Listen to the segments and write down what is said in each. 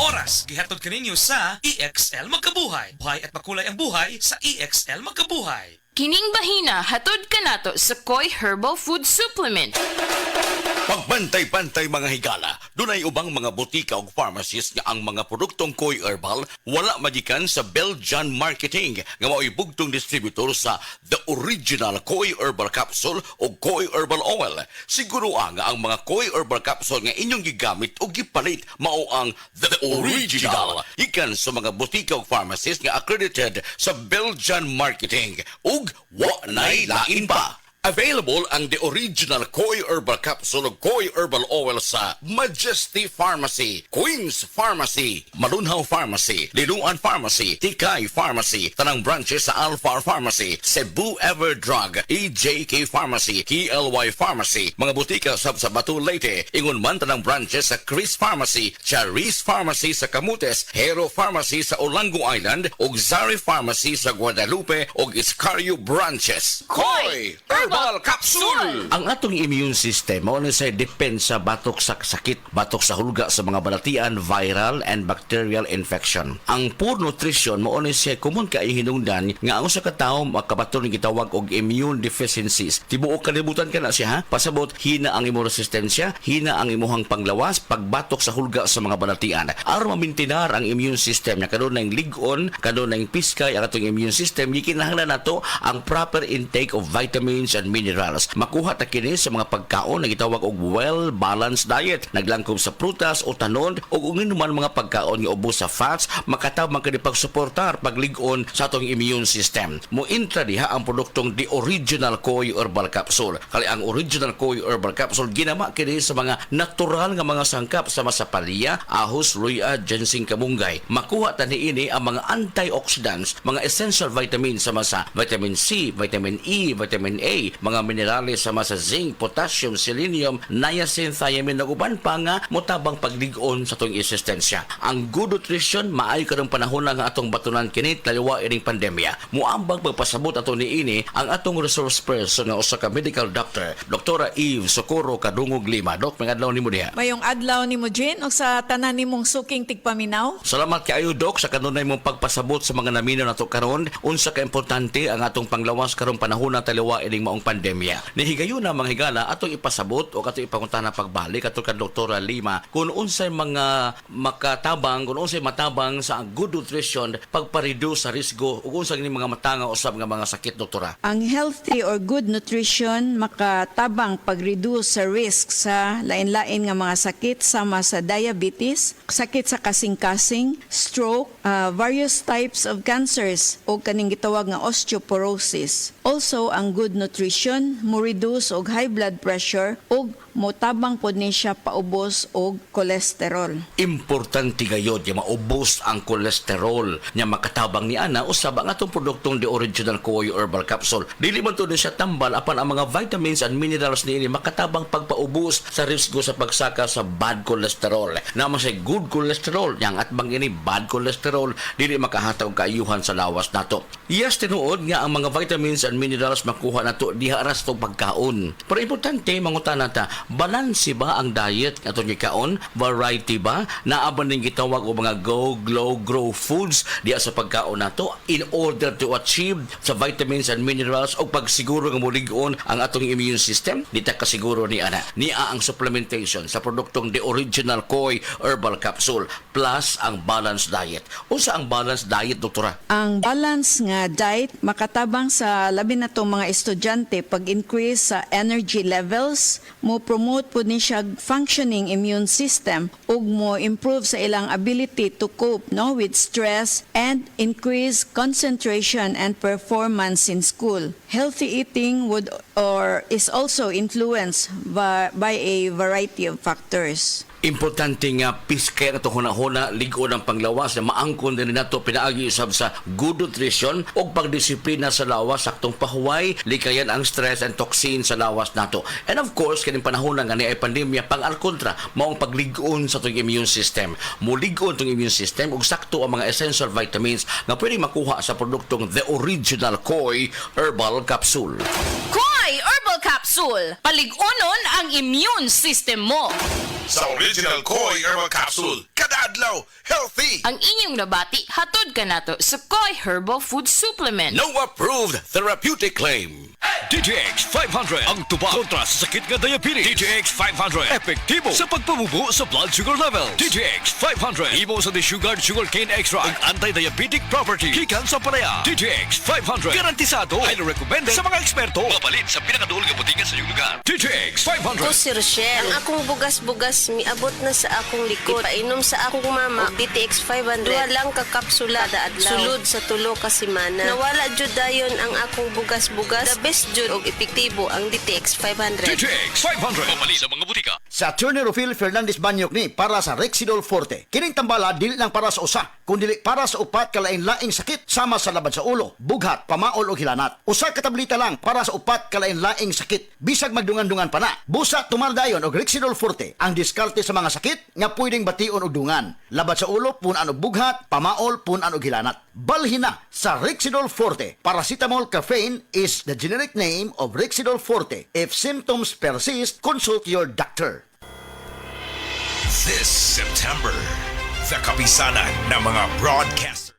oras. Gihatod kaninyo sa EXL Magkabuhay. Buhay at makulay ang buhay sa EXL Magkabuhay. Kining bahina hatod kanato sa Koi Herbal Food Supplement. Pagbantay-bantay mga higala, dunay ubang mga butika o pharmacies nga ang mga produktong Koi Herbal wala magikan sa Belgian Marketing nga mao'y bugtong distributor sa The Original Koi Herbal Capsule o Koi Herbal Oil. Siguro nga ang mga Koi Herbal Capsule nga inyong gigamit o gipalit mao ang The Original. Ikan sa mga butika o pharmacies nga accredited sa Belgian Marketing ug wa nay lain pa. Available ang The Original Koi Herbal Capsule o Koi Herbal Oil sa Majesty Pharmacy, Queen's Pharmacy, Malunhaw Pharmacy, Linuan Pharmacy, Tikay Pharmacy, tanang branches sa Alpha Pharmacy, Cebu Everdrug, EJK Pharmacy, KLY Pharmacy, mga butika sa Batu Leyte, ingon man tanang branches sa Chris Pharmacy, Charis Pharmacy sa Camotes, Hero Pharmacy sa Olango Island, ug Zari Pharmacy sa Guadalupe ug Iscario branches. Koi Herbal Capsule! Ang atong immune system mao na sa depensa batok sa sakit, batok sa hulga sa mga balatian, viral and bacterial infection. Ang poor nutrition mao na siya common kay hinungdan nga ang usa ka tawo makabaton ni gitawag og immune deficiencies. Tibuok kalibutan ka na siya ha. Pasabot hina ang imong resistensya, hina ang imong panglawas, pagbatok sa hulga sa mga balatian. Aron mamintinar ang immune system na kadon ng ligon, kadon ng piskay ang atong immune system, gikinahanglan nato ang proper intake of vitamins and minerals. Makuha ta kini sa mga pagkaon na gitawag og well-balanced diet. Naglangkob sa prutas o tanon o kung inuman mga pagkaon nga ubos sa fats, makatabang kini pagsuportar paglig-on sa atong immune system. Mointra diha ang produktong The Original Koi Herbal Capsule. Kali ang Original Koi Herbal Capsule ginama kini sa mga natural nga mga sangkap sa masapalya, ahos, luya, ginseng, kamunggay. Makuha ta niini ang mga antioxidants, mga essential vitamins sa masa vitamin C, vitamin E, vitamin A, mga minerales sama sa zinc, potassium, selenium, niacin, thiamine ug uban pa nga motabang paglig-on sa atong resistensya. Ang good nutrition maayo kadong panahon nga atong batunan kini taliwa ining pandemya. Muambag magpasabot ato niini ang atong resource person nga usa ka medical doctor, Dr. Eve Socorro Kadungog Lima. Dok, may adlaw nimo diha. Mayong adlaw ni mo, Jen, o sa tanan nimong suking tigpaminaw. Salamat kayo, Dok, sa kanunay mong pagpasabot sa mga naminaw nato karon. Unsa ka importante ang atong panglawas karong panahon na taliwa ining maong pandemya. Nihigayon na mga higala atong ipasabot o katong ipanguntahan na pagbalik atong ka Dr. Lima kung unsay mga makatabang, kung unsay matabang sa good nutrition pagpa-reduce sa risgo ug unsay mga matanga usab nga mga sakit, doktora. Ang healthy or good nutrition makatabang pag-reduce sa risk sa lain-lain nga mga sakit sama sa diabetes, sakit sa kasing-kasing, stroke, various types of cancers o kaning gitawag nga osteoporosis. Also, ang good nutrition mo reduce og high blood pressure ug motabang pod ni siya paubos og kolesterol. Importante gayod nga maubos ang kolesterol nya makatabang ni ana usab ang atong produktong The Original Koi Herbal Capsule. Dili man to siya tambal apan ang mga vitamins and minerals niini makatabang pagpaubos sa risgo sa pagsaka sa bad cholesterol. Naman sa good cholesterol yang atbang ini bad cholesterol dili makahatag og kaayuhan sa lawas nato. Yes, tinuod nga ang mga vitamins and minerals makuha nato diha ra sa pagkaon. Pero importante mangutan nata, balanse ba ang diet atong gikaon? Variety ba? Naaban ning gitawag og mga go, glow, grow foods diha sa pagkaon nato in order to achieve sa vitamins and minerals o pagsiguro nga molig-on ang atong immune system. Dita kasiguro ni ana. Nia ang supplementation sa produktong The Original Koi Herbal Capsule plus ang balanced diet. Unsa ang balanced diet, doktora? Ang balance nga diet makatabang sa labi na tong mga estudyante pag-increase sa energy levels, mo promote po ni siya functioning immune system ug mo improve sa ilang ability to cope with stress and increase concentration and performance in school. Healthy eating would or is also influenced by a variety of factors. Importante nga piskay na ito huna-huna, ligo ng panglawas na maangkon din nato pinaagi usab sa good nutrition o pagdisiplina sa lawas, saktong pahuway, likayan ang stress and toxin sa lawas nato. And of course, kaning panahon nga ni ay pandemya, pang-alkontra, maong pagligon sa itong immune system. Muligon itong immune system ug sakto ang mga essential vitamins na pwede makuha sa produktong The Original Koi Herbal Capsule. Koi Herbal Capsule. Palig-unon ang immune system mo. Sa Original Koi Herbal Capsule, kada adlaw, healthy. Ang inyong nabati, hatod ka nato sa Koi Herbal Food Supplement. No approved therapeutic claim. DTX 500 ang tuba kontra sa sakit nga diabetes. DTX 500 epektibo sa pagpamubo sa blood sugar level. DTX 500 imo sa desugared sugarcane extract ug anti-diabetic property gikan sa palaya. DTX 500 garantisado ay recommended sa mga eksperto. Mapalit sa pinakaduol nga butingan sa iyong lugar. DTX 500. Ako si Rochelle. Ang akong bugas-bugas miabot na sa akong likod. Painom sa akong mama og DTX 500. Duha lang ka kapsula kada adlaw. Sulod sa tulo ka semana. Nawala jud dayon ang akong bugas-bugas. The best jud og epektibo ang DTX 500. DTX 500 mapalit sa mga butika. Sa Attorney Rufil Fernandez Banyok ni para sa Rexidol Forte. Kining tambala dili lang para sa usa, kundi para sa upat ka lain-laing sakit sama sa labad sa ulo, bughat, pamaol o hilanat. Usa ka tableta lang para sa upat ka lain-laing sakit. Bisag magdungan-dungan pa na. Busa tumaldayon og Rexidol Forte ang diskarte sa mga sakit nga pwedeng bation og dungan. Labad sa ulo punan og bughat, pamaol punan og hilanat. Balhina sa Rexidol Forte. Paracetamol caffeine is the generic name of Rexidol Forte. If symptoms persist, consult your doctor. This September, the kapisanan ng mga broadcaster.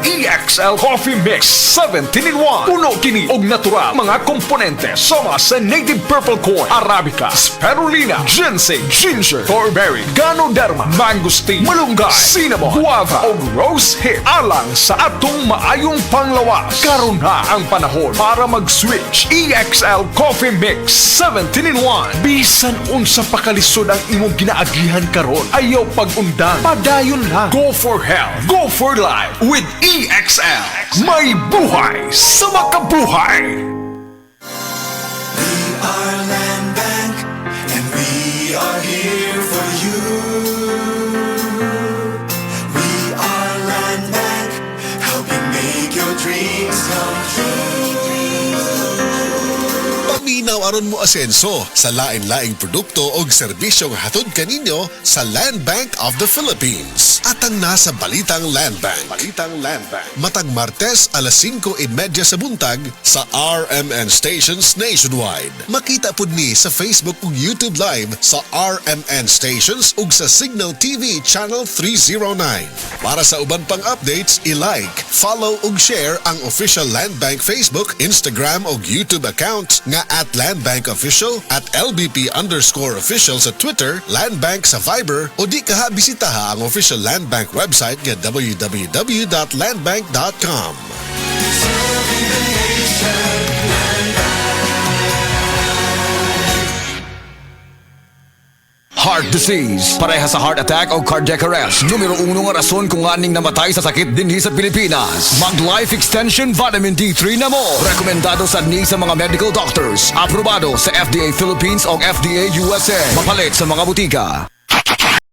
EXL Coffee Mix 17-in-1. Puno kini og natural mga komponente sama sa native purple corn, arabica, spirulina, ginseng, ginger, thornberry, ganoderma, mangosteen, malunggay, cinnamon, guava ug rose hip alang sa atong maayong panglawas. Karon na ang panahon para mag-switch. EXL Coffee Mix 17-in-1. Bisan unsa pa kalisod ang imong ginaagihan karon, ayaw pag-undang, padayon lang. Go for health, go for life with EXL. May buhay sa makabuhay. We are Land Bank and we are here for you. We are Land Bank, helping make your dreams come true. Paminaw aron mo asenso sa lain-laing produkto o serbisyong hatod kaninyo sa Land Bank of the Philippines. Atang nasa Balitang Land Bank. Matag Martes alas 5:30 sa buntag sa RMN Stations Nationwide. Makita pud ni sa Facebook ug YouTube Live sa RMN Stations ug sa Signal TV Channel 309. Para sa uban pang updates, i-like, follow ug share ang official Land Bank Facebook, Instagram ug YouTube account nga @LandBankOfficial, @LBP_official sa Twitter, Land Bank sa Viber o di kaha bisitaha ang official Land Bank website nga www.landbank.com. Heart disease, pareha sa heart attack o cardiac arrest. Numero 1 nga rason kung aning namatay sa sakit dinhi sa Pilipinas. Mag Life Extension Vitamin D3 na mo. Rekomendado sa ni sa mga medical doctors. Aprobado sa FDA Philippines o FDA USA. Mapalit sa mga butika.